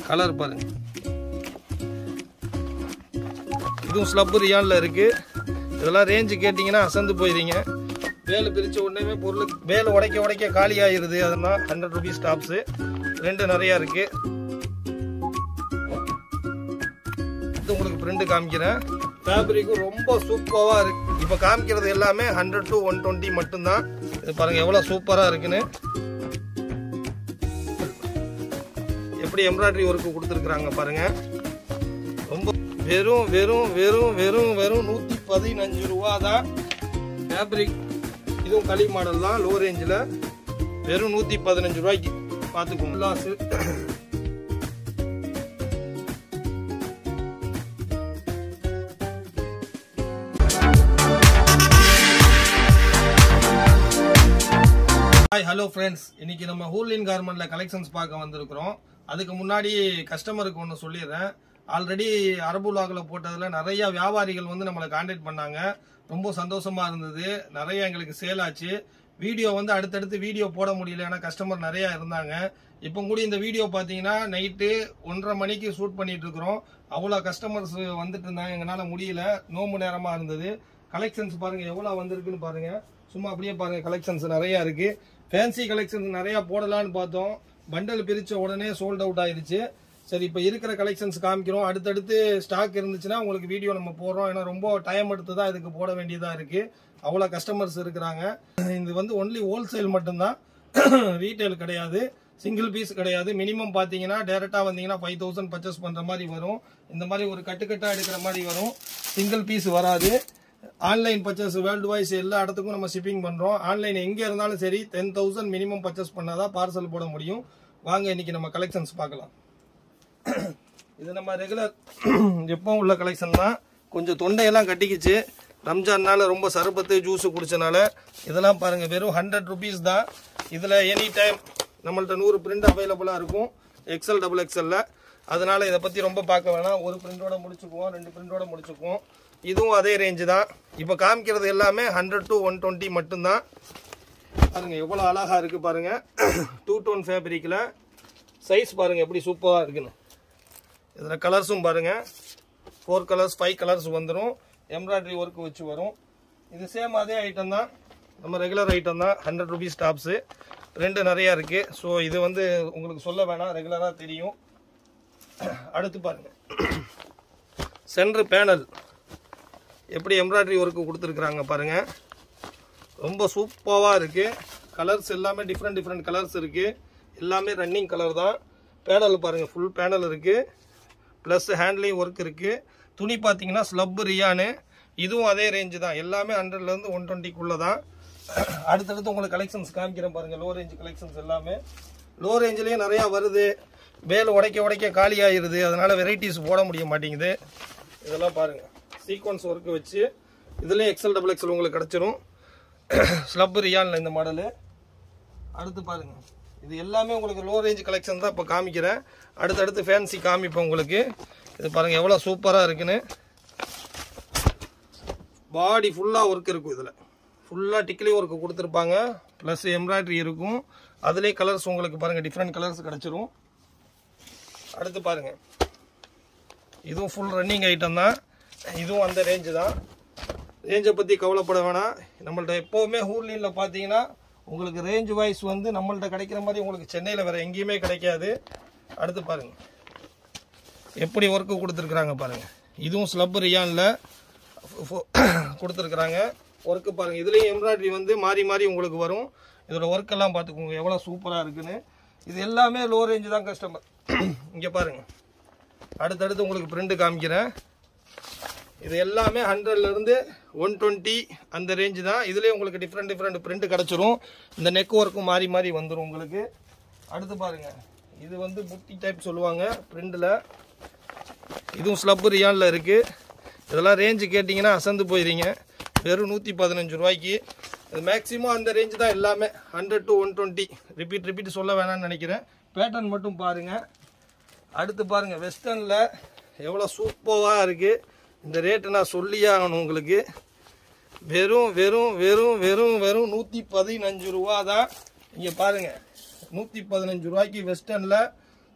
Colour பாருங்க, இதுவும் slub ரியான்ல இருக்கு. இதெல்லாம் ரேஞ்சு கேட்டிங்கன்னா அசந்து போயிருங்க. வேலை பிரிச்ச உடனே பொருள் வேலை உடைக்க காலி ஆயிருது. அதெல்லாம் 100 ரூபீஸ் டாப்ஸு ரெண்டு நிறையா இருக்கு. இது உங்களுக்கு பிரிண்ட் காமிக்கிறேன். ஃபேப்ரிக்கும் ரொம்ப சூப்பராக இருக்கு. இப்போ காமிக்கிறது எல்லாமே 100 to 120 மட்டும்தான். இது பாருங்க எவ்வளோ சூப்பராக இருக்குன்னு. எப்படி எம்ப்ராய்டரி ஒர்க்கு கொடுத்துருக்குறாங்க பாருங்க. ரொம்ப வெறும் வெறும் வெறும் வெறும் வெறும் 115 ரூபா தான் ஃபேப்ரிக். இதுவும் களி மாடல் தான், லோ ரேஞ்சில் வெறும் 115 ரூபாய்க்கு பார்த்துக்கோங்க. லாஸு ஹாய் ஹலோ ஃப்ரெண்ட்ஸ், இன்னைக்கு நம்ம ஹூர்லின் கார்மெண்ட்ல கலெக்ஷன்ஸ் பார்க்க வந்திருக்கிறோம். அதுக்கு முன்னாடி கஸ்டமருக்கு ஒன்று சொல்லிடுறேன். ஆல்ரெடி அரபு லாகில் போட்டதில் நிறைய வியாபாரிகள் வந்து நம்மளை கான்டாக்ட் பண்ணாங்க. ரொம்ப சந்தோஷமா இருந்தது. நிறைய எங்களுக்கு சேல் ஆச்சு. வீடியோ வந்து அடுத்தடுத்து வீடியோ போட முடியல, ஏன்னா கஸ்டமர் நிறைய இருந்தாங்க. இப்போ கூட இந்த வீடியோ பார்த்தீங்கன்னா நைட்டு 1:30 மணிக்கு ஷூட் பண்ணிட்டு இருக்கிறோம். அவ்வளோ கஸ்டமர்ஸ் வந்துட்டு இருந்தாங்க. எங்களால் முடியல, நோம்பு நேரமாக இருந்தது. கலெக்ஷன்ஸ் பாருங்க எவ்வளோ வந்திருக்குன்னு பாருங்க. சும்மா அப்படியே பாருங்க, கலெக்ஷன்ஸ் நிறைய இருக்கு. ஃபேன்சி கலெக்ஷன்ஸ் நிறைய போடலான்னு பார்த்தோம். பண்டல் பிரிச்ச உடனே சோல்ட் அவுட் ஆயிருச்சு. சரி, இப்போ இருக்கிற கலெக்ஷன்ஸ் காமிக்கிறோம். அடுத்தடுத்து ஸ்டாக் இருந்துச்சுன்னா உங்களுக்கு வீடியோ நம்ம போடுறோம். ஏன்னா ரொம்ப டைம் எடுத்து தான் இதுக்கு போட வேண்டியதாக இருக்கு. அவ்வளோ கஸ்டமர்ஸ் இருக்கிறாங்க. இது வந்து ஒன்லி ஹோல்சேல் மட்டும்தான், ரீட்டைல் கிடையாது, சிங்கிள் பீஸ் கிடையாது. மினிமம் பார்த்தீங்கன்னா டேரெக்டாக வந்தீங்கன்னா 5000 பர்ச்சேஸ் பண்ணுற மாதிரி வரும். இந்த மாதிரி ஒரு கட்டுக்கட்டாக எடுக்கிற மாதிரி வரும். சிங்கிள் பீஸ் வராது. ஆன்லைன் பர்ச்சேஸ் வேர்ல்டு வைஸ் எல்லா இடத்துக்கும் நம்ம ஷிப்பிங் பண்ணுறோம். ஆன்லைன் எங்கே இருந்தாலும் சரி 10,000 மினிமம் பர்ச்சேஸ் பண்ணாதான் பார்சல் போட முடியும். வாங்க இன்னைக்கு நம்ம கலெக்ஷன்ஸ் பார்க்கலாம். இது நம்ம ரெகுலர் எப்பவும் உள்ள கலெக்ஷன் தான். கொஞ்சம் தொண்டையெல்லாம் கட்டிக்கிச்சு, ரம்ஜான்னால ரொம்ப சர்பத்து ஜூஸ் குடிச்சனால. இதெல்லாம் பாருங்க வெறும் 100 ரூபீஸ் தான். இதில் எனி டைம் நம்மள்ட்ட 100 பிரிண்ட் அவைலபிளாக இருக்கும், XL XXL. அதனால இதை பற்றி ரொம்ப பார்க்க வேணாம். ஒரு பிரிண்டோட முடிச்சுக்குவோம், 2 பிரிண்டோட முடிச்சுக்குவோம். இதுவும் அதே ரேஞ்சு தான். இப்போ காமிக்கிறது எல்லாமே 100 to 120 மட்டும்தான். பாருங்க எவ்வளோ அழகா இருக்கு பாருங்க. 2 டோன் ஃபேப்ரிக்கில் சைஸ் பாருங்க எப்படி சூப்பராக இருக்குன்னு. இதில் கலர்ஸும் பாருங்க 4 கலர்ஸ் 5 கலர்ஸ் வந்துடும். எம்ப்ராய்டரி ஒர்க் வச்சு வரும். இது சேம் அதே ஐட்டம் தான், நம்ம ரெகுலர் ஐட்டம் தான். 100 ரூபீஸ் டாப்ஸு ரெண்டு நிறையா இருக்கு. ஸோ இது வந்து உங்களுக்கு சொல்ல வேணாம், ரெகுலராக தெரியும். அடுத்து பாருங்க சென்ட்ரு பேனல் எப்படி எம்ப்ராய்டரி ஒர்க்கு கொடுத்துருக்குறாங்க பாருங்க. ரொம்ப சூப்பராக இருக்கு. கலர்ஸ் எல்லாமே டிஃப்ரெண்ட் கலர்ஸ் இருக்கு. எல்லாமே ரன்னிங் கலர் தான். பேனல் பாருங்க, ஃபுல் பேனல் இருக்கு, ப்ளஸ் ஹேண்ட்லிங் ஒர்க் இருக்கு. துணி பார்த்தீங்கன்னா ஸ்லப் ரியானு. இதுவும் அதே ரேஞ்சு தான். எல்லாமே 100லேருந்து 120க்குள்ள தான். அடுத்தடுத்து உங்களுக்கு கலெக்ஷன்ஸ் காமிக்கிறேன் பாருங்க. லோ ரேஞ்ச் கலெக்ஷன்ஸ் எல்லாமே லோ ரேஞ்சிலேயே நிறையா வருது. வேலை உடைக்க காலி ஆயிருது. அதனால வெரைட்டிஸ் போட முடிய மாட்டேங்குது. இதெல்லாம் பாருங்க சீக்வன்ஸ் ஒர்க்கு வச்சு இதுலேயும் XL XXL உங்களுக்கு கிடச்சிரும். ஸ்லப் ரியான்ல இந்த மாடலு. அடுத்து பாருங்க, இது எல்லாமே உங்களுக்கு லோ ரேஞ்ச் கலெக்ஷன் தான் இப்போ காமிக்கிறேன். அடுத்தடுத்து ஃபேன்சி காமிப்போம் உங்களுக்கு. இது பாருங்க எவ்வளோ சூப்பராக இருக்குன்னு. பாடி ஃபுல்லாக ஒர்க் இருக்கும். இதில் ஃபுல்லாக டிக்லி ஒர்க்கு கொடுத்துருப்பாங்க, ப்ளஸ் எம்ப்ராய்டரி இருக்கும். அதுலேயே கலர்ஸ் உங்களுக்கு பாருங்கள் டிஃப்ரெண்ட் கலர்ஸ் கிடச்சிரும். அடுத்து பாருங்க, இதுவும் ஃபுல் ரன்னிங் ஐட்டம் தான். இதுவும் அந்த ரேஞ்சு தான். ரேஞ்சை பற்றி கவலைப்பட வேணாம். நம்மள்ட்ட எப்போவுமே ஹூர்லினில் பார்த்தீங்கன்னா உங்களுக்கு ரேஞ்ச் வைஸ் வந்து நம்மள்ட்ட கிடைக்கிற மாதிரி உங்களுக்கு சென்னையில் வேறு எங்கேயுமே கிடைக்காது. அடுத்து பாருங்கள் எப்படி ஒர்க்கு கொடுத்துருக்குறாங்க பாருங்கள். இதுவும் ஸ்லப் ரியானில் கொடுத்துருக்குறாங்க. ஒர்க்கு பாருங்கள். இதுலேயும் எம்ப்ராய்டரி வந்து மாறி உங்களுக்கு வரும். இதோட ஒர்க்கெல்லாம் பார்த்துக்கோங்க எவ்வளோ சூப்பராக இருக்குன்னு. இது எல்லாமே லோ ரேஞ்சு தான் கஸ்டமர். இங்கே பாருங்கள், அடுத்தடுத்து உங்களுக்கு பிரிண்ட் காமிக்கிறேன். இது எல்லாமே 100லேருந்து 120 அந்த ரேஞ்சு தான். இதுலேயே உங்களுக்கு டிஃப்ரெண்ட் பிரிண்ட் கிடச்சிரும். இந்த நெக் ஒர்க்கும் மாறி வந்துடும் உங்களுக்கு. அடுத்து பாருங்கள், இது வந்து புட்டி டைப் சொல்லுவாங்க பிரிண்டில். இதுவும் ஸ்லப் ரியானில் இருக்குது. இதெல்லாம் ரேஞ்சு கேட்டிங்கன்னா அசந்து போயிடுங்க. வெறும் 115 ரூபாய்க்கு. இது மேக்ஸிமம் அந்த ரேஞ்சு தான் எல்லாமே. 100 to 120. ரிப்பீட் சொல்ல வேணாம்னு நினைக்கிறேன். பேட்டர்ன் மட்டும் பாருங்கள். அடுத்து பாருங்கள், வெஸ்டர்னில் எவ்வளோ சூப்பராக இருக்குது. இந்த ரேட்டு நான் சொல்லியே ஆகணும் உங்களுக்கு. வெறும் 115 ரூபா தான். இங்கே பாருங்கள் 115 ரூபாய்க்கு வெஸ்டர்ன்ல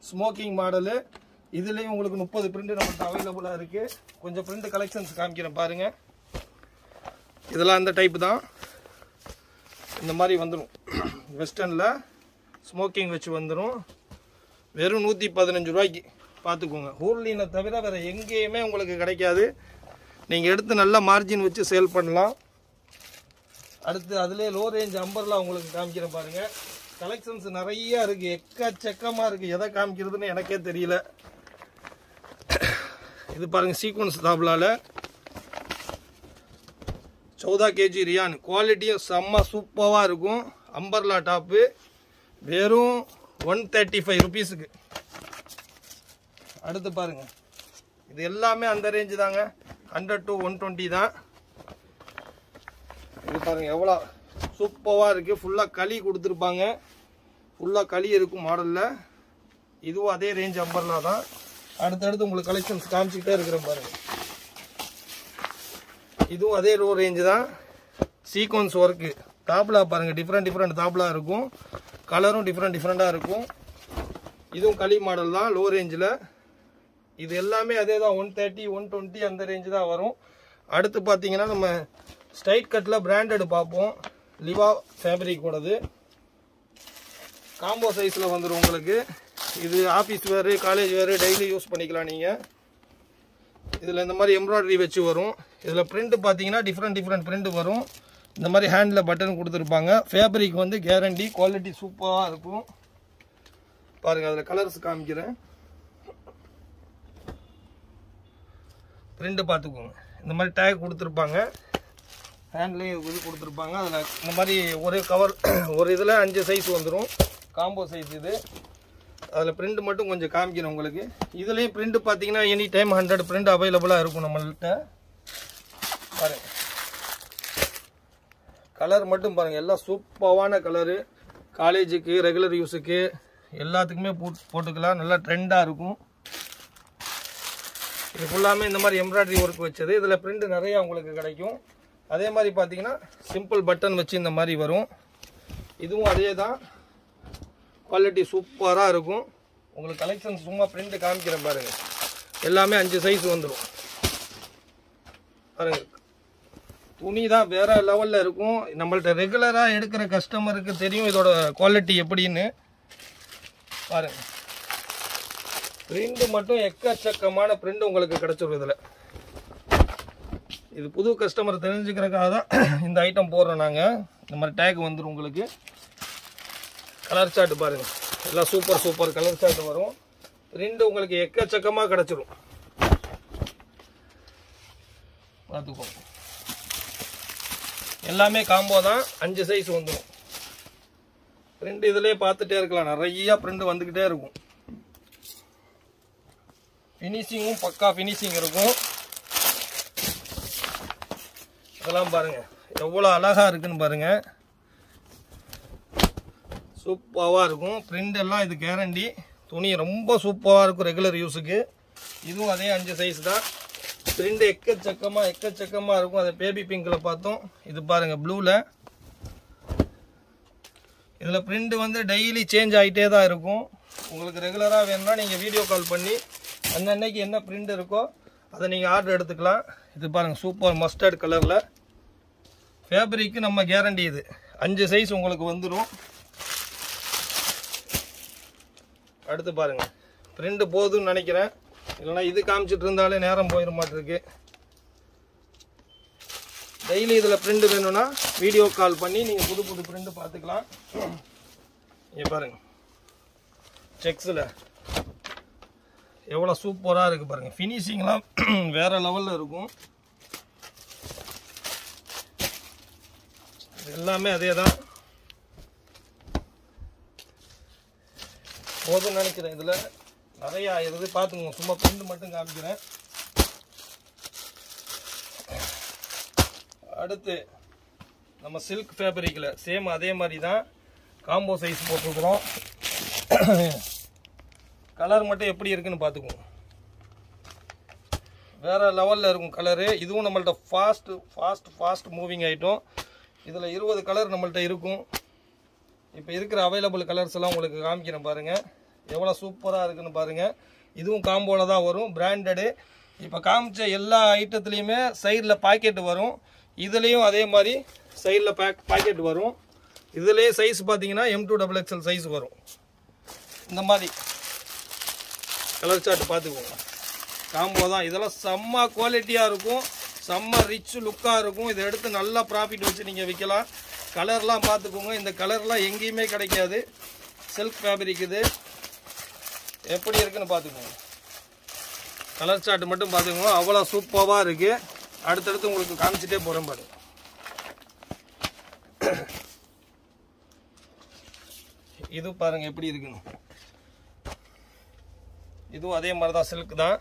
ஸ்மோக்கிங் மாடலு. இதுலயும் உங்களுக்கு 30 பிரிண்ட் நம்மகிட்ட அவைலபிளா இருக்கு. கொஞ்சம் பிரிண்ட் கலெக்ஷன்ஸ் காமிக்கிறேன் பாருங்க. இதெல்லாம் அந்த டைப் தான். இந்த மாதிரி வந்துடும். வெஸ்டர்ன்ல ஸ்மோக்கிங் வச்சு வந்துடும். வெறும் 115 ரூபாய்க்கு பார்த்துக்கோங்க. ஹூர்லினை தவிர வேற எங்கேயுமே உங்களுக்கு கிடைக்காது. நீங்கள் எடுத்து நல்ல மார்ஜின் வச்சு சேல் பண்ணலாம். அடுத்து அதிலே லோ ரேஞ்ச் அம்பர்லாம் உங்களுக்கு காமிக்கிறேன் பாருங்க. கலெக்ஷன்ஸ் நிறைய இருக்கு, எக்கச்சக்கமாக இருக்கு. எதை காமிக்கிறதுன்னு எனக்கே தெரியல. இது பாருங்க, சீக்வன்ஸ் தாப்லால 14 kg ரியான். குவாலிட்டியும் செம்ம சூப்பராக இருக்கும். அம்பர்லா டாப்பு வெறும் 135 ருபீஸுக்கு. அடுத்து பாருங்க, இது எல்லாமே அந்த ரேஞ்சு தாங்க. 100 to 120 தான். இது பாருங்க எவ்வளோ சூப்பராக இருக்குது. ஃபுல்லாக களி கொடுத்துருப்பாங்க. ஃபுல்லாக களி இருக்கும் மாடலில். இதுவும் அதே ரேஞ்ச் அம்பர்லா தான். அடுத்தடுத்து உங்களுக்கு கலெக்ஷன்ஸ் காமிச்சிக்கிட்டே இருக்கிறேன் பாருங்க. இதுவும் அதே லோ ரேஞ்சு தான். சீக்வன்ஸ் ஒர்க்கு தாப்லா பாருங்க, டிஃப்ரெண்ட் தாப்லா இருக்கும். கலரும் டிஃப்ரெண்டாக இருக்கும். இதுவும் களி மாடல் தான், லோ ரேஞ்சில். இது எல்லாமே அதே தான், 130 120 அந்த ரேஞ்சு தான் வரும். அடுத்து பார்த்தீங்கன்னா நம்ம ஸ்ட்ரைட் கட்டில் பிராண்டட் பார்ப்போம். லிவா ஃபேப்ரிக்கோடது காம்போ சைஸில் வந்துடும் உங்களுக்கு. இது ஆஃபீஸ் வேறு, காலேஜ் வேறு, டெய்லி யூஸ் பண்ணிக்கலாம் நீங்கள். இதில் இந்த மாதிரி எம்ப்ராய்டரி வச்சு வரும். இதில் பிரிண்ட் பார்த்தீங்கன்னா டிஃப்ரெண்ட் பிரிண்ட் வரும். இந்த மாதிரி ஹேண்டில் பட்டன் கொடுத்துருப்பாங்க. ஃபேப்ரிக் வந்து கேரண்டி, குவாலிட்டி சூப்பராக இருக்கும். பாருங்கள், அதில் கலர்ஸ் காமிக்கிறேன். பிரிண்ட் பார்த்துக்கோங்க. இந்த மாதிரி டேக் கொடுத்துருப்பாங்க. ஹேண்ட்லேயும் இது கொடுத்துருப்பாங்க. அதில் இந்த மாதிரி ஒரு கவர் ஒரு இதில் 5 சைஸ் வந்துடும். காம்போ சைஸ் இது. அதில் பிரிண்ட் மட்டும் கொஞ்சம் காமிக்கிறேன் உங்களுக்கு. இதுலேயும் பிரிண்ட் பார்த்தீங்கன்னா எனி டைம் 100 பிரிண்ட் அவைலபிளாக இருக்கும் நம்மள்கிட்ட. பாருங்கள், கலர் மட்டும் பாருங்கள், எல்லாம் சூப்பரான கலரு. காலேஜுக்கு, ரெகுலர் யூஸுக்கு எல்லாத்துக்குமே போட்டுக்கலாம். நல்லா ட்ரெண்டாக இருக்கும். இது ஃபுல்லாமே இந்த மாதிரி எம்ப்ராய்டரி ஒர்க் வச்சது. இதில் பிரிண்ட் நிறையா உங்களுக்கு கிடைக்கும். அதே மாதிரி பார்த்தீங்கன்னா சிம்பிள் பட்டன் வச்சு இந்த மாதிரி வரும். இதுவும் அதே தான், குவாலிட்டி சூப்பராக இருக்கும். உங்களுக்கு கலெக்ஷன் சும்மா பிரிண்ட் காமிக்கிறேன் பாருங்கள். எல்லாமே 5 சைஸ் வந்துடும் பாருங்கள். துணி தான் வேறு லெவலில் இருக்கும். நம்மள்ட்ட ரெகுலராக எடுக்கிற கஸ்டமருக்கு தெரியும் இதோட குவாலிட்டி எப்படின்னு. பாருங்கள், பிரிண்ட் மட்டும் எக்கச்சக்கமான பிரிண்ட் உங்களுக்கு கிடைச்சிடும் இதில். இது புது கஸ்டமர் தெரிஞ்சுக்கிறதுக்காக தான் இந்த ஐட்டம் போடுறோம் நாங்கள். இந்த மாதிரி டேக் வந்துடும் உங்களுக்கு. கலர் சார்ட் பாருங்கள், எல்லாம் சூப்பர் கலர் சார்ட் வரும். பிரிண்ட் உங்களுக்கு எக்கச்சக்கமாக கிடச்சிடும். பார்த்துக்கோங்க, எல்லாமே காம்போ தான். 5 சைஸ் வந்துடும். பிரிண்ட் இதிலே பார்த்துட்டே இருக்கலாம். நிறையா பிரிண்ட் வந்துக்கிட்டே இருக்கும். ஃபினிஷிங்கும் பக்கா ஃபினிஷிங் இருக்கும். இதெல்லாம் பாருங்கள் எவ்வளோ அழகாக இருக்குன்னு பாருங்கள். சூப்பராக இருக்கும். பிரிண்ட் எல்லாம் இது கேரண்டி. துணி ரொம்ப சூப்பராக இருக்கும் ரெகுலர் யூஸுக்கு. இதுவும் அதே 5 சைஸ் தான். பிரிண்ட் எக்கச்சக்கமாக இருக்கும். அதை பேபி பிங்கில் பார்த்தோம். இது பாருங்கள் ப்ளூவில். இதில் பிரிண்ட் வந்து டெய்லி சேஞ்ச் ஆகிட்டே தான் இருக்கும். உங்களுக்கு ரெகுலராக வேணும்னா நீங்கள் வீடியோ கால் பண்ணி அன்னன்னைக்கு என்ன பிரிண்ட் இருக்கோ அதை நீங்கள் ஆர்டர் எடுத்துக்கலாம். இது பாருங்கள் சூப்பர் மஸ்டர்ட் கலரில். ஃபேப்ரிக்கு நம்ம கேரண்டி. இது 5 சைஸ் உங்களுக்கு வந்துடும். அடுத்து பாருங்கள், பிரிண்ட் போதுன்னு நினைக்கிறேன். இல்லைனா இது காமிச்சிட்டு இருந்தாலே நேரம் போயிட மாட்டிருக்கு. டெய்லி இதில் பிரிண்ட் வேணும்னா வீடியோ கால் பண்ணி நீங்கள் புது பிரிண்ட் பார்த்துக்கலாம். இங்கே பாருங்கள், செக்ஸில் எவ்வளோ சூப்பராக இருக்குது பாருங்கள். ஃபினிஷிங்லாம் வேறு லெவலில் இருக்கும். எல்லாமே அதே தான். போதும்னு நினைக்கிறேன். இதில் நிறையா ஆயிடுது பார்த்துங்க. சும்மா பிரிண்ட் மட்டும் காமிக்கிறேன். அடுத்து நம்ம சில்க் ஃபேப்ரிக்கில் சேம் அதே மாதிரி தான் காம்போ சைஸ் போட்டுருக்குறோம். கலர் மட்டும் எப்படி இருக்குன்னு பார்த்துக்குவோம். வேறு லெவலில் இருக்கும் கலரு. இதுவும் நம்மள்ட்ட ஃபாஸ்ட் மூவிங் ஐட்டம். இதில் 20 கலர் நம்மள்ட்ட இருக்கும். இப்போ இருக்கிற அவைலபிள் கலர்ஸ் எல்லாம் உங்களுக்கு காமிக்கிறேன் பாருங்கள், எவ்வளோ சூப்பராக இருக்குன்னு பாருங்கள். இதுவும் காம்போவில் தான் வரும், பிராண்டடு. இப்போ காமிச்ச எல்லா ஐட்டத்துலேயுமே சைடில் பாக்கெட் வரும். இதுலேயும் அதே மாதிரி சைடில் பாக்கெட் வரும். இதுலேயே சைஸ் பார்த்தீங்கன்னா M2XXL சைஸ் வரும். இந்த மாதிரி கலர் சார்ட் பார்த்துக்கோங்க, காம்போ தான். இதெல்லாம் செம்ம குவாலிட்டியாக இருக்கும், செம்ம ரிச் லுக்காக இருக்கும். இதை எடுத்து நல்லா ப்ராஃபிட் வச்சு நீங்கள் விற்கலாம். கலர்லாம் பார்த்துக்கோங்க, இந்த கலர்லாம் எங்கேயுமே கிடைக்காது. சில்க் ஃபேப்ரிக் இது. எப்படி இருக்குன்னு பார்த்துக்கோங்க, கலர் சார்ட் மட்டும் பார்த்துக்கோங்க, அவ்வளோ சூப்பராக இருக்குது. அடுத்தடுத்து உங்களுக்கு காமிச்சிட்டே போகிறேன் பாருங்க. இது பாருங்கள் எப்படி இருக்குன்னு. இதுவும் அதே மாதிரி தான், சில்க் தான்.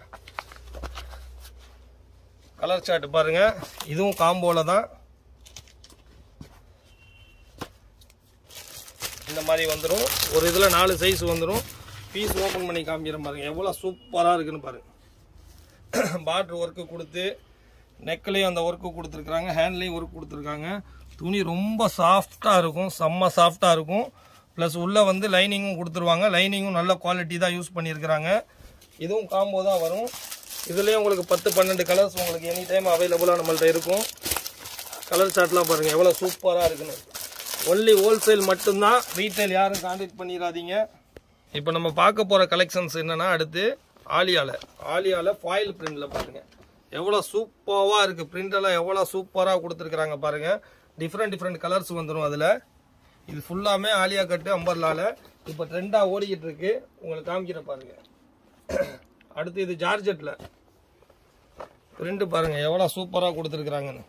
கலர் சார்ட் பாருங்கள், இதுவும் காம்போவில் தான். இந்த மாதிரி வந்துடும். ஒரு இதில் 4 சைஸ் வந்துடும். பீஸ் ஓப்பன் பண்ணி காமிக்கிறேன் பாருங்கள், எவ்வளோ சூப்பராக இருக்குன்னு பாருங்கள். பார்டர் ஒர்க்கு கொடுத்து நெக்லேயும் அந்த ஒர்க்கு கொடுத்துருக்குறாங்க, ஹேண்ட்லேயும் ஒர்க் கொடுத்துருக்காங்க. துணி ரொம்ப சாஃப்டாக இருக்கும், செம்ம சாஃப்டாக இருக்கும். ப்ளஸ் உள்ளே வந்து லைனிங்கும் கொடுத்துருவாங்க. லைனிங்கும் நல்ல குவாலிட்டி தான் யூஸ் பண்ணியிருக்கிறாங்க. இதுவும் காம்போ தான் வரும். இதுலேயும் உங்களுக்கு 10-12 கலர்ஸ் உங்களுக்கு எனி டைம் அவைலபிளாக நம்மள்ட்ட இருக்கும். கலர் சார்ட்லாம் பாருங்கள் எவ்வளோ சூப்பராக இருக்குன்னு. ஒன்லி ஹோல்சேல் மட்டும்தான், ரீட்டைல் யாரும் கான்டாக்ட் பண்ணிடாதீங்க. இப்போ நம்ம பார்க்க போகிற கலெக்ஷன்ஸ் என்னென்னா, அடுத்து ஆலியாவில் ஃபாயில் பிரிண்டில் பாருங்கள் எவ்வளோ சூப்பராக இருக்குது. பிரிண்டெல்லாம் எவ்வளோ சூப்பராக கொடுத்துருக்குறாங்க பாருங்கள். டிஃப்ரெண்ட் கலர்ஸ் வந்துடும் அதில். இது ஃபுல்லாமே ஆலியா கட்டு அம்பர்லாவில் இப்போ ட்ரெண்டாக ஓடிக்கிட்டு இருக்கு. உங்களுக்கு காமிக்கிற பாருங்கள். அடுத்து இது ஜார்ஜெட்டில் பிரிண்ட் பாருங்கள் எவ்வளோ சூப்பராக கொடுத்துருக்குறாங்கன்னு.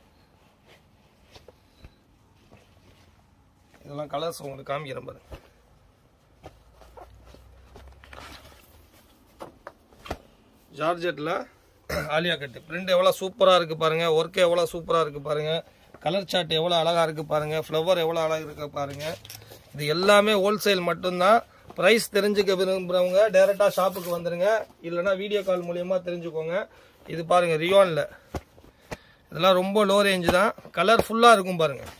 இதெல்லாம் கலர்ஸ் உங்களுக்கு காமிக்கிறேன் பாருங்க. ஜார்ஜெட்டில் ஆலியா கட்டு பிரிண்ட் எவ்வளோ சூப்பராக இருக்குது பாருங்கள். ஒர்க்கு எவ்வளோ சூப்பராக இருக்குது பாருங்கள். கலர் சார்ட் எவ்வளோ அழகாக இருக்குது பாருங்கள். ஃப்ளவர் எவ்வளோ அழகாக இருக்குது பாருங்கள். இது எல்லாமே ஹோல்சேல் மட்டும்தான். ப்ரைஸ் தெரிஞ்சுக்க விரும்புகிறவங்க டேரெக்டாக ஷாப்புக்கு வந்துடுங்க, இல்லைனா வீடியோ கால் மூலியமாக தெரிஞ்சுக்கோங்க. இது பாருங்கள் ரியானில், இதெல்லாம் ரொம்ப லோ ரேஞ்சு தான். கலர் ஃபுல்லாக இருக்கும் பாருங்கள்.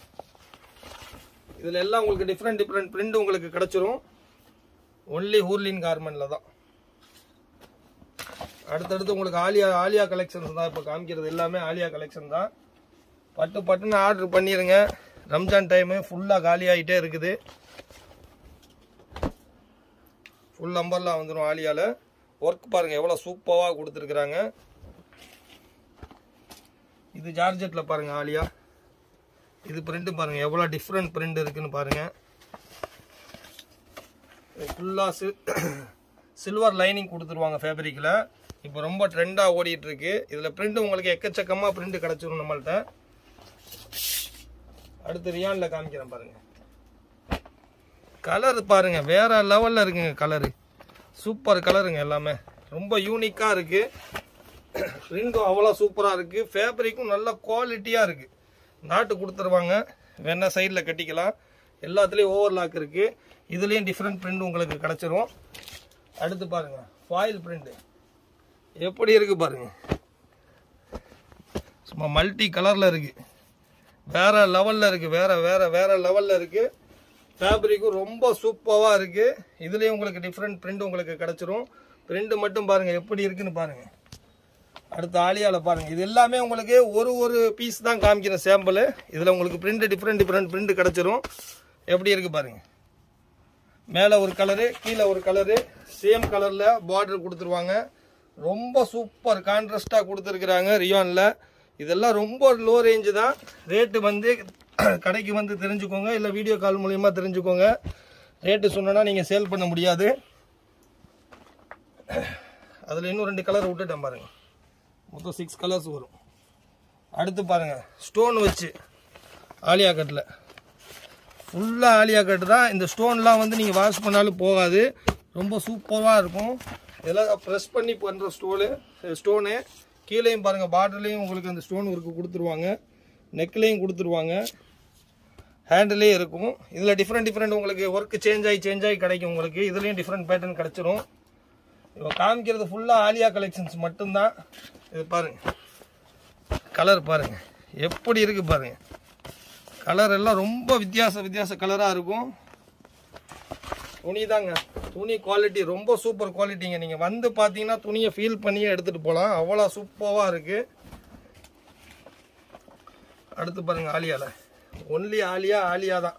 இதில் எல்லாம் உங்களுக்கு டிஃப்ரெண்ட் பிரிண்ட் உங்களுக்கு கிடச்சிரும். ஒன்லி ஹூர்லின் கார்மெண்ட்டில் தான். அடுத்தடுத்து உங்களுக்கு ஆலியா கலெக்ஷன்ஸ் தான் இப்போ காமிக்கிறது. எல்லாமே ஆலியா கலெக்ஷன் தான். பட்டுன்னு ஆர்டர் பண்ணிடுங்க. ரம்ஜான் டைமு ஃபுல்லாக காலி ஆகிட்டே இருக்குது. ஃபுல் நம்பர்லாம் வந்துடும் ஆலியாவில். ஒர்க் பாருங்கள் எவ்வளோ சூப்பராக கொடுத்துருக்குறாங்க. இது ஜார்ஜெட்டில் பாருங்கள் ஆலியா. இது பிரிண்ட் பாருங்கள் எவ்வளோ டிஃப்ரெண்ட் பிரிண்ட் இருக்குன்னு பாருங்கள். ஃபுல்லாக சில்வர் லைனிங் கொடுத்துருவாங்க ஃபேப்ரிக்கில். இப்போ ரொம்ப ட்ரெண்டாக ஓடிட்டு இருக்கு. இதில் பிரிண்ட் உங்களுக்கு எக்கச்சக்கமாக பிரிண்ட் கிடச்சிரும் நம்மள்ட்ட. அடுத்து ரியானில் காமிக்கிறேன் பாருங்கள். கலர் பாருங்கள் வேற லெவலில் இருக்குங்க. கலரு சூப்பர் கலருங்க, எல்லாமே ரொம்ப யூனிக்காக இருக்குது. பிரிண்டும் அவ்வளோ சூப்பராக இருக்குது. ஃபேப்ரிக்கும் நல்ல குவாலிட்டியாக இருக்குது. நாட்டு கொடுத்துருவாங்க, வேணா சைடில் கட்டிக்கலாம். எல்லாத்துலேயும் ஓவர்லாக் இருக்குது. இதுலேயும் டிஃப்ரெண்ட் பிரிண்ட் உங்களுக்கு கிடச்சிரும். அடுத்து பாருங்கள் ஃபாயில் பிரிண்ட் எப்படி இருக்குது பாருங்கள். சும்மா மல்டி கலரில் இருக்குது, வேற லெவலில் இருக்குது. வேற லெவலில் இருக்குது. ஃபேப்ரிக்கும் ரொம்ப சூப்பராக இருக்குது. இதுலேயும் உங்களுக்கு டிஃப்ரெண்ட் பிரிண்ட் உங்களுக்கு கிடச்சிரும். பிரிண்ட் மட்டும் பாருங்கள் எப்படி இருக்குன்னு பாருங்கள். அடுத்து ஆலியாவில் பாருங்கள். இது எல்லாமே உங்களுக்கு ஒரு பீஸ் தான் காமிக்கிற சாம்பிள். இதில் உங்களுக்கு பிரிண்ட் டிஃப்ரெண்ட் பிரிண்ட் கிடச்சிரும். எப்படி இருக்குது பாருங்கள். மேலே ஒரு கலரு, கீழே ஒரு கலரு, சேம் கலரில் பார்டர் கொடுத்துருவாங்க. ரொம்ப சூப்பர் கான்ட்ராஸ்டாக கொடுத்துருக்குறாங்க ரியானில். இதெல்லாம் ரொம்ப லோ ரேஞ்சு தான். ரேட்டு வந்து கடைக்கு வந்து தெரிஞ்சுக்கோங்க, இல்லை வீடியோ கால் மூலிமா தெரிஞ்சுக்கோங்க. ரேட்டு சொன்னோன்னா நீங்கள் சேல் பண்ண முடியாது. அதில் இன்னும் 2 கலர் விட்டுட்டேன் பாருங்கள். மொத்தம் 6 கலர்ஸ் வரும். அடுத்து பாருங்கள் ஸ்டோன் வச்சு ஆலியா கட்டில் ஃபுல்லாக ஆலியா கட்டு தான். இந்த ஸ்டோன்லாம் வந்து நீங்கள் வாஷ் பண்ணாலும் போகாது, ரொம்ப சூப்பராக இருக்கும். இதெல்லாம் ப்ரெஸ் பண்ணி பண்ணுற ஸ்டோனு. கீழேயும் பாருங்கள் பார்டர்லேயும் உங்களுக்கு அந்த ஸ்டோன் ஒர்க்கு கொடுத்துருவாங்க, நெக்லேயும் கொடுத்துருவாங்க, ஹேண்டிலையும் இருக்கும். இதில் டிஃப்ரெண்ட் உங்களுக்கு ஒர்க்கு சேஞ்ச் ஆகி கிடைக்கும் உங்களுக்கு. இதுலேயும் டிஃப்ரெண்ட் பேட்டர்ன் கிடச்சிரும். இப்போ காமிக்கிறது ஃபுல்லாக ஆலியா கலெக்ஷன்ஸ் மட்டும்தான். இது பாருங்கள் கலர் பாருங்கள் எப்படி இருக்குது பாருங்கள். கலர் எல்லாம் ரொம்ப வித்தியாச கலராக இருக்கும். துணி தாங்க, துணி குவாலிட்டி ரொம்ப சூப்பர் குவாலிட்டிங்க. நீங்கள் வந்து பார்த்தீங்கன்னா துணியை ஃபீல் பண்ணியே எடுத்துகிட்டு போகலாம், அவ்வளோ சூப்பராக இருக்குது. அடுத்து பாருங்கள் ஆலியாவில், ஒன்லி ஆலியா தான்.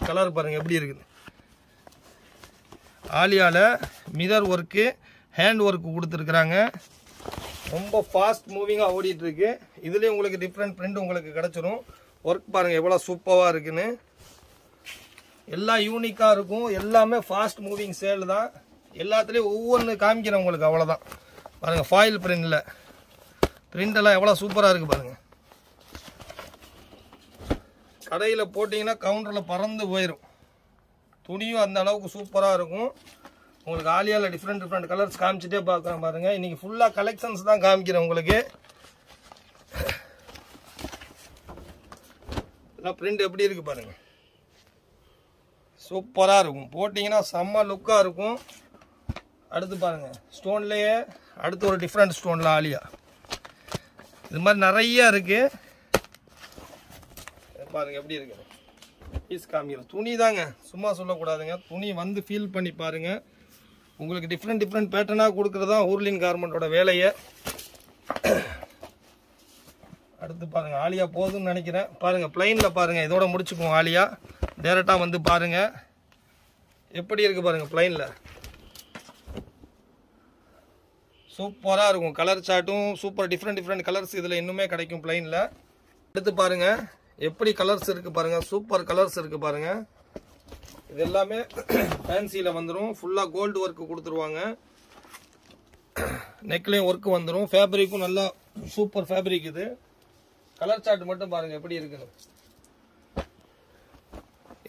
கலர் பாருங்கள் எப்படி இருக்குது. ஆலியாவில் மிரர் ஒர்க்கு, ஹேண்ட் ஒர்க்கு கொடுத்துருக்குறாங்க. ரொம்ப ஃபாஸ்ட் மூவிங்காக ஓடிட்டுருக்கு. இதுலேயும் உங்களுக்கு டிஃப்ரெண்ட் பிரிண்ட் உங்களுக்கு கிடச்சிரும். ஒர்க் பாருங்கள் எவ்வளோ சூப்பராக இருக்குன்னு. எல்லாம் யூனிக்காக இருக்கும், எல்லாமே ஃபாஸ்ட் மூவிங் சேல் தான். எல்லாத்துலேயும் ஒவ்வொன்று காமிக்கிறேன் உங்களுக்கு, அவ்வளோதான். பாருங்கள் ஃபாயில் பிரிண்டில் பிரிண்டெல்லாம் எவ்வளோ சூப்பராக இருக்குது பாருங்கள். கடையில் போட்டிங்கன்னா கவுண்டரில் பறந்து போயிடும். துணியும் அந்த அளவுக்கு சூப்பராக இருக்கும். உங்களுக்கு ஆலியாவில் டிஃப்ரெண்ட் கலர்ஸ் காமிச்சிட்டே பார்க்குறேன் பாருங்கள். இன்றைக்கி ஃபுல்லாக கலெக்ஷன்ஸ் தான் காமிக்கிறேன் உங்களுக்கு. எல்லாம் பிரிண்ட் எப்படி இருக்குது பாருங்கள், சூப்பராக இருக்கும். போட்டிங்கன்னா செம்ம லுக்காக இருக்கும். அடுத்து பாருங்கள் ஸ்டோன்லேயே அடுத்து ஒரு டிஃப்ரெண்ட் ஸ்டோனில் ஆலியா. இது மாதிரி நிறையா இருக்குது. பாருங்கள் எப்படி இருக்குது. பீஸ் காமிக்கிறேன். துணி தாங்க, சும்மா சொல்லக்கூடாதுங்க. துணி வந்து ஃபீல் பண்ணி பாருங்கள். உங்களுக்கு டிஃப்ரெண்ட் பேட்டர்னாக கொடுக்குறது தான் ஊர்லின் கார்மெண்ட்டோட வேலையை. அடுத்து பாருங்கள் ஆலியா போதும்னு நினைக்கிறேன். பாருங்கள் பிளைனில் பாருங்கள், இதோட முடிச்சுக்குவோம். ஆலியா டேரெக்டாக வந்து பாருங்கள் எப்படி இருக்குது பாருங்கள். பிளைனில் சூப்பராக இருக்கும். கலர் சார்ட்டும் சூப்பர், டிஃப்ரெண்ட் கலர்ஸ் இதில் இன்னுமே கிடைக்கும் பிளைனில். அடுத்து பாருங்கள் எப்படி கலர்ஸ் இருக்குது பாருங்கள், சூப்பர் கலர்ஸ் இருக்குது பாருங்கள். இது எல்லாமே ஃபேன்சியில் வந்துடும். ஃபுல்லாக கோல்டு ஒர்க்கு கொடுத்துருவாங்க. நெக்லையும் ஒர்க்கு வந்துடும். ஃபேப்ரிக்கும் நல்லா சூப்பர் ஃபேப்ரிக். இது கலர் சார்ட் மட்டும் பாருங்கள் எப்படி இருக்குது.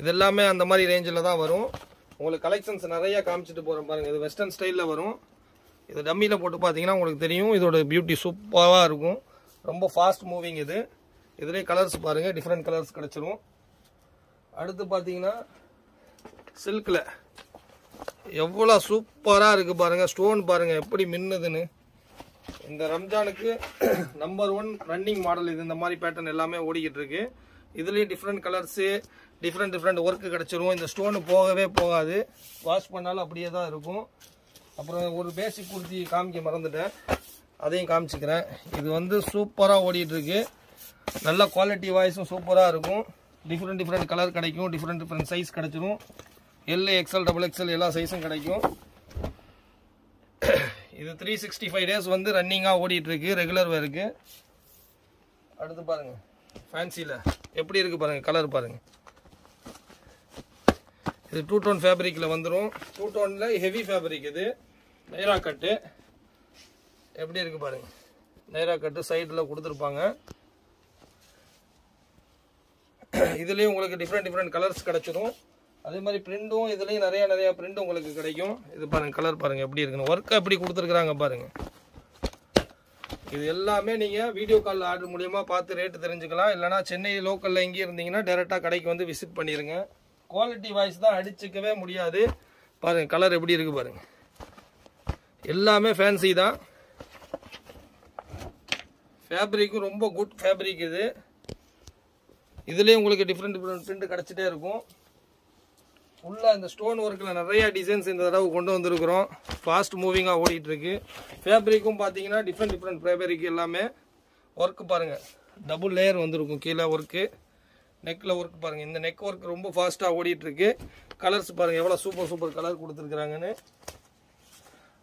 இது எல்லாமே அந்த மாதிரி ரேஞ்சில் தான் வரும். உங்களுக்கு கலெக்ஷன்ஸ் நிறையா காமிச்சிட்டு போகிறேன் பாருங்கள். இது வெஸ்டர்ன் ஸ்டைலில் வரும். இது டம்மியில் போட்டு பார்த்தீங்கன்னா உங்களுக்கு தெரியும் இதோட பியூட்டி சூப்பராக இருக்கும். ரொம்ப ஃபாஸ்ட் மூவிங் இது. இதுலேயே கலர்ஸ் பாருங்கள், டிஃப்ரெண்ட் கலர்ஸ் கிடச்சிரும். அடுத்து பார்த்தீங்கன்னா சில்கில் எவ்வளோ சூப்பராக இருக்குது பாருங்கள். ஸ்டோன் பாருங்கள் எப்படி மின்னுதுன்னு. இந்த ரம்ஜானுக்கு நம்பர் 1 ரன்னிங் மாடல் இது. இந்த மாதிரி பேட்டர்ன் எல்லாமே ஓடிக்கிட்டு இருக்கு. இதுலேயும் டிஃப்ரெண்ட் கலர்ஸு, டிஃப்ரெண்ட் ஒர்க்கு கிடச்சிரும். இந்த ஸ்டோனு போகவே போகாது, வாஷ் பண்ணாலும் அப்படியே தான் இருக்கும். அப்புறம் ஒரு பேசிக் குர்த்தி காமிக்க மறந்துட்டேன், அதையும் காமிச்சிக்கிறேன். இது வந்து சூப்பராக ஓடிட்டுருக்கு. நல்ல குவாலிட்டி வாய்ஸும் சூப்பராக இருக்கும். டிஃப்ரெண்ட் கலர் கிடைக்கும், டிஃப்ரெண்ட் சைஸ் கிடச்சிரும். எல், எக்ஸ்எல், XXL எல்லா சைஸும் கிடைக்கும். இது 365 டேஸ் வந்து ரன்னிங்காக ஓடிட்டுருக்கு, ரெகுலர் வேருக்கு. அடுத்து பாருங்கள் ஃபேன்சியில் எப்படி இருக்குது பாருங்கள். கலர் பாருங்கள். இது 2 டோன் ஃபேப்ரிக்கில் வந்துடும். 2 டோனில் ஹெவி ஃபேப்ரிக். இது நைரா கட்டு எப்படி இருக்குது பாருங்கள். நைரா கட்டு சைடில் கொடுத்துருப்பாங்க. இதுலேயும் உங்களுக்கு டிஃப்ரெண்ட் கலர்ஸ் கிடச்சிரும். அதே மாதிரி பிரிண்டும் இதுலேயும் நிறையா பிரிண்ட் உங்களுக்கு கிடைக்கும். இது பாருங்கள் கலர் பாருங்கள் எப்படி இருக்குன்னு. ஒர்க்கை எப்படி கொடுத்துருக்குறாங்க பாருங்கள். இது எல்லாமே நீங்கள் வீடியோ காலில் ஆர்டர் மூலியமாக பார்த்து ரேட்டு தெரிஞ்சுக்கலாம். இல்லைனா சென்னை லோக்கலில் எங்கேயும் இருந்தீங்கன்னா டேரெக்டாக கடைக்கு வந்து விசிட் பண்ணிடுங்க. குவாலிட்டி வாய்ஸ் தான் அடிச்சுக்கவே முடியாது. பாருங்கள் கலர் எப்படி இருக்குது பாருங்கள். எல்லாமே ஃபேன்சி தான். ஃபேப்ரிக்கும் ரொம்ப குட் ஃபேப்ரிக் இது. இதுலேயும் உங்களுக்கு டிஃப்ரெண்ட் பிரிண்ட் கிடச்சிட்டே இருக்கும். ஃபுல்லாக இந்த ஸ்டோன் ஒர்க்கில் நிறையா டிசைன்ஸ் இந்த தடவை கொண்டு வந்திருக்கிறோம். ஃபாஸ்ட் மூவிங்காக ஓடிட்டுருக்கு. ஃபேப்ரிக்கும் பார்த்தீங்கன்னா டிஃப்ரெண்ட் ஃபேப்ரிக் எல்லாமே. ஒர்க்கு பாருங்கள் டபுள் லேயர் வந்துருக்கும். கீழே ஒர்க்கு, நெக்கில் ஒர்க் பாருங்கள். இந்த நெக் ஒர்க் ரொம்ப ஃபாஸ்ட்டாக ஓடிட்டுருக்கு. கலர்ஸ் பாருங்கள் எவ்வளோ சூப்பர் கலர் கொடுத்துருக்குறாங்கன்னு.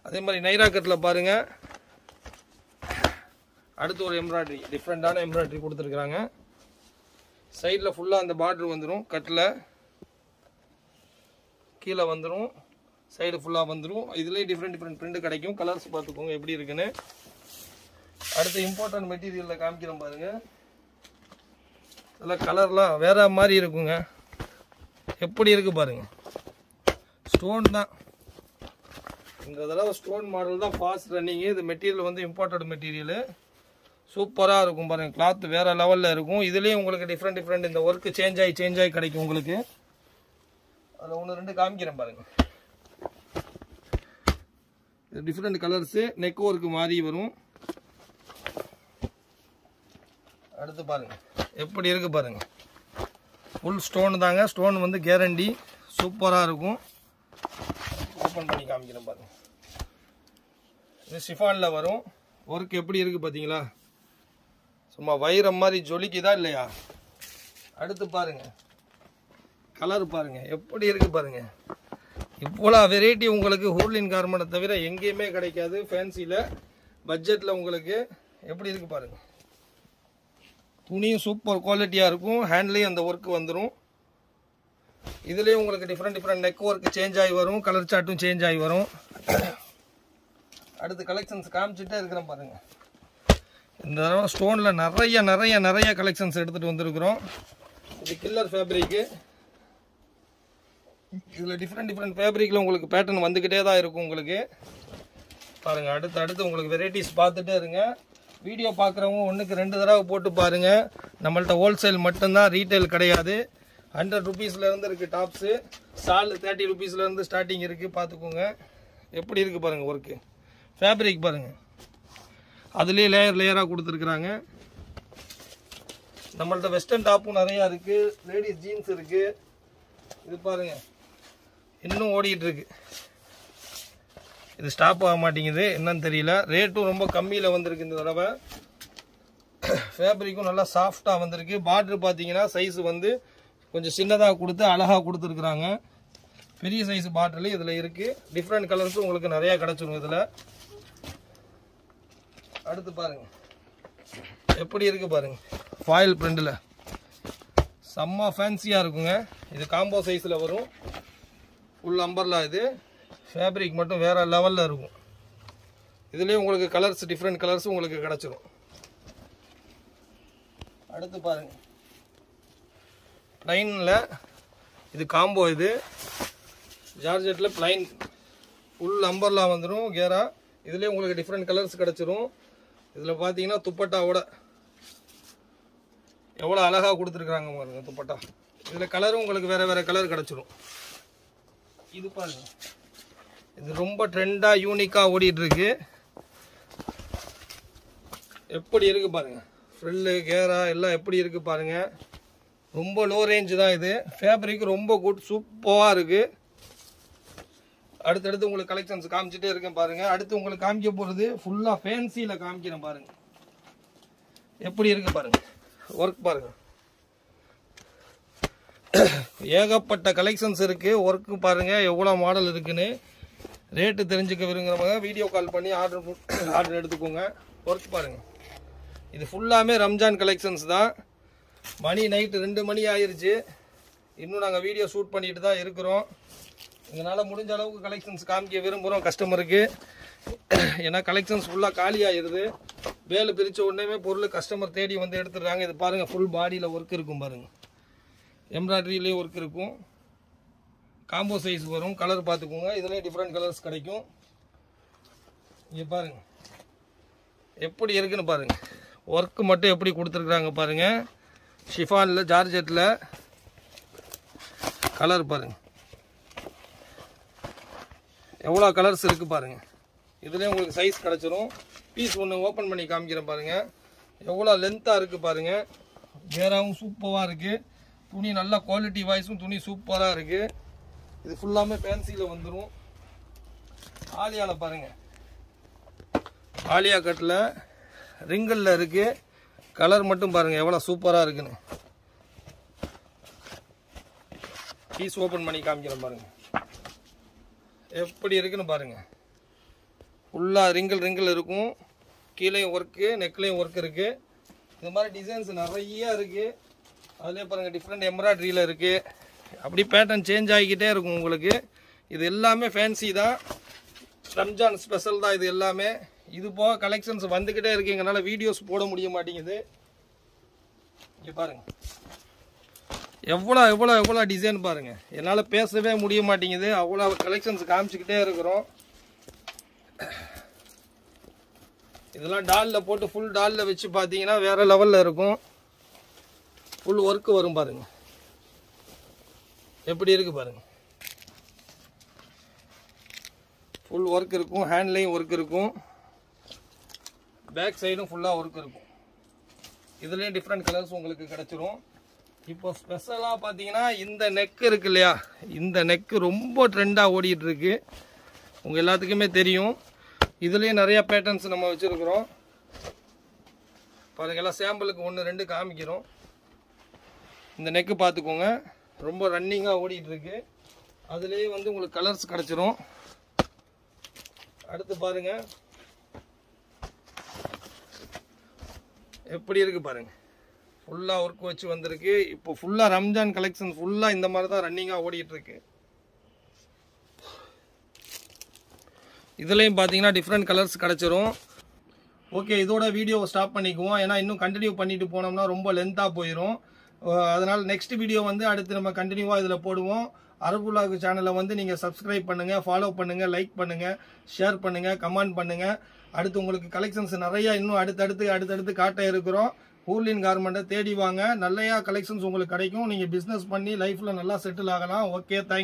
அதே மாதிரி நைரா கட்டில் பாருங்கள். அடுத்து ஒரு எம்ப்ராய்டரி, டிஃப்ரெண்ட்டான எம்ப்ராய்டரி கொடுத்துருக்குறாங்க. சைடில் ஃபுல்லாக அந்த பார்டர் வந்துடும். கட்டில் கீழே வந்துடும், சைடு ஃபுல்லாக வந்துடும். இதுலேயும் டிஃப்ரெண்ட் பிரிண்ட் கிடைக்கும். கலர்ஸ் பார்த்துக்கோங்க எப்படி இருக்குன்னு. அடுத்து இம்பார்ட்டன்ட் மெட்டீரியலில் காமிக்கிறோம் பாருங்கள். இதெல்லாம் கலர்லாம் வேற மாதிரி இருக்குங்க. எப்படி இருக்குது பாருங்கள். ஸ்டோன் தான் இந்த தடவை, ஸ்டோன் மாடல் தான் ஃபாஸ்ட் ரன்னிங்கு. இது மெட்டீரியல் வந்து இம்பார்ட்டன்ட் மெட்டீரியலு. சூப்பராக இருக்கும் பாருங்கள். கிளாத் வேறு லெவலில் இருக்கும். இதுலேயும் உங்களுக்கு டிஃப்ரெண்ட் இந்த ஒர்க்கு சேஞ்ச் ஆகி கிடைக்கும் உங்களுக்கு. அதில் 1-2 காமிக்கிறேன் பாருங்கள். இது டிஃப்ரெண்ட் கலர்ஸு, நெக் ஒர்க்கு மாறி வரும். அடுத்து பாருங்கள் எப்படி இருக்குது பாருங்கள். ஃபுல் ஸ்டோன் தாங்க. ஸ்டோன் வந்து கேரண்டி, சூப்பராக இருக்கும். ஓப்பன் பண்ணி காமிக்கிறேன் பாருங்க. இது ஷிஃபானில் வரும். ஒர்க் எப்படி இருக்குது பார்த்தீங்களா? சும்மா வைரம் மாதிரி ஜொலிக்குதா இல்லையா? அடுத்து பாருங்க, கலர் பாருங்க எப்படி இருக்கு பாருங்க. இவ்வளோ வெரைட்டி உங்களுக்கு ஹூர்லின் கார்மெண்ட்டை தவிர எங்கேயுமே கிடைக்காது. ஃபேன்சியில் பட்ஜெட்டில் உங்களுக்கு எப்படி இருக்கு பாருங்க. துணியும் சூப்பர் குவாலிட்டியாக இருக்கும். ஹேண்ட்லேயும் அந்த ஒர்க் வந்துடும். இதுலேயும் உங்களுக்கு டிஃப்ரெண்ட் நெக் ஒர்க் சேஞ்ச் ஆகி வரும். கலர் சார்ட்டும் சேஞ்ச் ஆகி வரும். அடுத்து கலெக்ஷன்ஸ் காமிச்சிட்டே இருக்கிறேன் பாருங்க. இந்த தடவை ஸ்டோனில் நிறைய கலெக்ஷன்ஸ் எடுத்துகிட்டு வந்திருக்கிறோம். இது கில்லர் ஃபேப்ரிக்கு. இதில் டிஃப்ரெண்ட் ஃபேப்ரிக்கில் உங்களுக்கு பேட்டர்ன் வந்துக்கிட்டே தான் இருக்கும் உங்களுக்கு. பாருங்கள், அடுத்து உங்களுக்கு வெரைட்டிஸ் பார்த்துட்டே இருங்க. வீடியோ பார்க்குறவங்க 1க்கு 2 தடவை போட்டு பாருங்கள். நம்மள்ட்ட ஹோல்சேல் மட்டும்தான், ரீட்டைல் கிடையாது. 100 ருபீஸ்லேருந்து இருக்குது டாப்ஸு. சால் 30 ருபீஸ்லேருந்து ஸ்டார்டிங் இருக்குது. பார்த்துக்கோங்க எப்படி இருக்குது பாருங்கள் ஒர்க்கு. ஃபேப்ரிக் பாருங்கள், அதுலேயே லேயராக கொடுத்துருக்குறாங்க. நம்மள்ட்ட வெஸ்டர்ன் டாப்பும் நிறையா இருக்குது. லேடிஸ் ஜீன்ஸ் இருக்குது. இது பாருங்கள், இன்னும் ஓடிட்டு இருக்கு. இது ஸ்டாப் ஆக மாட்டேங்குது, என்னன்னு தெரியல. ரேட்டும் ரொம்ப கம்மியில் வந்திருக்கு இந்த தடவை. ஃபேப்ரிக்கும் நல்லா சாஃப்டாக வந்திருக்கு. பார்டர் பார்த்தீங்கன்னா சைஸ் வந்து கொஞ்சம் சின்னதாக கொடுத்து அழகாக கொடுத்துருக்குறாங்க. பெரிய சைஸ் பார்டர்லேயும் இதில் இருக்குது. டிஃப்ரெண்ட் கலர்ஸும் உங்களுக்கு நிறையா கிடச்சிரும் இதில். அடுத்து பாருங்கள் எப்படி இருக்குது பாருங்கள். ஃபாயில் பிரிண்டில் செம்ம ஃபேன்சியாக இருக்குங்க. இது காம்போ சைஸில் வரும். Full umbrella. இது ஃபேப்ரிக் மட்டும் வேறு லெவலில் இருக்கும். இதுலேயும் உங்களுக்கு கலர்ஸ் டிஃப்ரெண்ட் கலர்ஸும் உங்களுக்கு கிடச்சிரும். அடுத்து பாருங்கள், ப்ளைனில் இது காம்போ. இது ஜார்ஜெட்டில் ப்ளைன் ஃபுல் அம்பர்லா வந்துடும் கேரா. இதுலேயே உங்களுக்கு டிஃப்ரெண்ட் கலர்ஸ் கிடச்சிரும். இதில் பார்த்தீங்கன்னா துப்பட்டாவோட எவ்வளோ அழகாக கொடுத்துருக்குறாங்க பாருங்க துப்பட்டா. இதில் கலரும் உங்களுக்கு வேறு கலர் கிடச்சிரும். இது பாருங்க, இது ரொம்ப ட்ரெண்டாக யூனிக்காக ஓடிட்டுருக்கு. எப்படி இருக்குது பாருங்கள். ஃப்ரில்லு கேரா எல்லாம் எப்படி இருக்குது பாருங்கள். ரொம்ப லோ ரேஞ்சு தான் இது. ஃபேப்ரிக் ரொம்ப குட், சூப்பராக இருக்குது. அடுத்தடுத்து உங்களுக்கு கலெக்ஷன்ஸ் காமிச்சிட்டே இருக்கேன் பாருங்கள். அடுத்து உங்களுக்கு காமிக்க போகிறது ஃபுல்லாக ஃபேன்சியில் காமிக்கிறேன் பாருங்கள். எப்படி இருக்குது பாருங்கள் ஒர்க் பாருங்கள். ஏகப்பட்ட கலெக்ஷன்ஸ் இருக்குது. ஒர்க்கு பாருங்கள் எவ்வளோ மாடல் இருக்குன்னு. ரேட்டு தெரிஞ்சுக்க விரும்புகிறவங்க வீடியோ கால் பண்ணி ஆர்டர் எடுத்துக்கோங்க. ஒர்க் பாருங்கள். இது ஃபுல்லாமே ரம்ஜான் கலெக்ஷன்ஸ் தான். மணி நைட்டு 2 மணி ஆயிடுச்சு. இன்னும் நாங்கள் வீடியோ ஷூட் பண்ணிட்டு தான் இருக்கிறோம். இதனால் முடிஞ்ச அளவுக்கு கலெக்ஷன்ஸ் காமிக்க விரும்புகிறோம் கஸ்டமருக்கு. ஏன்னா கலெக்ஷன்ஸ் ஃபுல்லாக காலி ஆகிடுது. வேலை பிரித்த உடனே பொருள் கஸ்டமர் தேடி வந்து எடுத்துடுறாங்க. இது பாருங்கள், ஃபுல் பாடியில் ஒர்க் இருக்கும் பாருங்கள். எம்ப்ராய்டரியிலே ஒர்க் இருக்கும். காம்போ சைஸ் வரும். கலர் பார்த்துக்கோங்க. இதுலேயே டிஃப்ரெண்ட் கலர்ஸ் கிடைக்கும். இங்கே பாருங்கள் எப்படி இருக்குன்னு பாருங்கள். ஒர்க்கு மட்டும் எப்படி கொடுத்துருக்குறாங்க பாருங்கள். ஷிஃபானில் ஜார்ஜெட்டில் கலர் பாருங்கள் எவ்வளோ கலர்ஸ் இருக்குது பாருங்கள். இதுலேயே உங்களுக்கு சைஸ் கிடச்சிரும். பீஸ் ஒன்று ஓப்பன் பண்ணி காமிக்கிறேன் பாருங்கள். எவ்வளோ லென்த்தாக இருக்குது பாருங்கள். வேறாவும் சூப்பராக இருக்குது. துணி நல்லா குவாலிட்டி வாய்ஸும் துணி சூப்பராக இருக்குது. இது ஃபுல்லாமே ஃபேன்சியில் வந்துடும். ஆலியாவில் பாருங்கள், ஆலியா கட்டில் ரிங்கிளில் இருக்குது. கலர் மட்டும் பாருங்கள் எவ்வளோ சூப்பராக இருக்குன்னு. பீஸ் ஓப்பன் பண்ணி காமிக்கிறேன் பாருங்கள் எப்படி இருக்குன்னு பாருங்கள். ஃபுல்லாக ரிங்கிள் இருக்கும். கீழேயும் ஒர்க்கு, நெக்லேயும் ஒர்க் இருக்குது. இது மாதிரி டிசைன்ஸ் நிறையா இருக்குது. அதுலேயே பாருங்கள் டிஃப்ரெண்ட் எம்ப்ராய்டரியில் இருக்குது. அப்படி பேட்டர்ன் சேஞ்ச் ஆகிக்கிட்டே இருக்கும் உங்களுக்கு. இது எல்லாமே ஃபேன்சி தான். ரம்ஜான் ஸ்பெஷல் தான் இது எல்லாமே. இது போக கலெக்ஷன்ஸ் வந்துக்கிட்டே இருக்குது. எங்களால் வீடியோஸ் போட முடிய மாட்டேங்குது. இங்கே பாருங்கள் எவ்வளோ டிசைன் பாருங்கள். என்னால் பேசவே முடிய மாட்டேங்குது. அவ்வளோ கலெக்ஷன்ஸ் காமிச்சிக்கிட்டே இருக்கிறோம். இதெல்லாம் டாலில் போட்டு ஃபுல் டாலில் வச்சு பார்த்தீங்கன்னா வேறு லெவலில் இருக்கும். ஃபுல் ஒர்க்கு வரும் பாருங்கள் எப்படி இருக்குது பாருங்கள். ஃபுல் ஒர்க் இருக்கும். ஹேண்ட்லையும் ஒர்க் இருக்கும். பேக் சைடும் ஃபுல்லாக ஒர்க் இருக்கும். இதுலேயும் டிஃப்ரெண்ட் கலர்ஸ் உங்களுக்கு கிடச்சிரும். இப்போ ஸ்பெஷலாக பார்த்தீங்கன்னா இந்த நெக் இருக்கு இல்லையா, இந்த நெக்கு ரொம்ப ட்ரெண்டாக ஓடிட்டு இருக்கு. உங்கள் எல்லாத்துக்குமே தெரியும். இதுலேயே நிறைய பேட்டர்ன்ஸ் நம்ம வச்சுருக்குறோம். பாருங்க, எல்லாம் சாம்பிளுக்கு 1 2 காமிக்கிறோம். இந்த நெக்கு பார்த்துக்கோங்க, ரொம்ப ரன்னிங்காக ஓடிட்டு இருக்கு. அதுலேயே வந்து உங்களுக்கு கலர்ஸ் கிடச்சிரும். அடுத்து பாருங்க எப்படி இருக்கு பாருங்க, ஃபுல்லாக ஒர்க் வச்சு வந்திருக்கு. இப்போ ஃபுல்லாக ரம்ஜான் கலெக்ஷன் ஃபுல்லாக இந்த மாதிரி தான் ரன்னிங்காக ஓடிட்டு இருக்கு. இதுலேயும் பார்த்தீங்கன்னா டிஃப்ரெண்ட் கலர்ஸ் கிடச்சிரும். ஓகே, இதோட வீடியோவை ஸ்டாப் பண்ணிக்குவோம். ஏன்னா இன்னும் கண்டினியூ பண்ணிட்டு போனோம்னா ரொம்ப லென்த்தாக போயிடும். அதனால் நெக்ஸ்ட் வீடியோ வந்து அடுத்து நம்ம கண்டினியூவாக இதில் போடுவோம். அரபு விலாக் சேனலை வந்து நீங்கள் சப்ஸ்கிரைப் பண்ணுங்கள், ஃபாலோ பண்ணுங்கள், லைக் பண்ணுங்கள், ஷேர் பண்ணுங்கள், கமெண்ட் பண்ணுங்கள். அடுத்து உங்களுக்கு கலெக்ஷன்ஸ் நிறையா இன்னும் அடுத்தடுத்து காட்ட இருக்கிறோம். ஹூர்லின் கார்மெண்ட்டை தேடி வாங்க, நிறையா கலெக்ஷன்ஸ் உங்களுக்கு கிடைக்கும். நீங்கள் பிஸ்னஸ் பண்ணி லைஃப்பில் நல்லா செட்டில் ஆகலாம். Okay, thank you.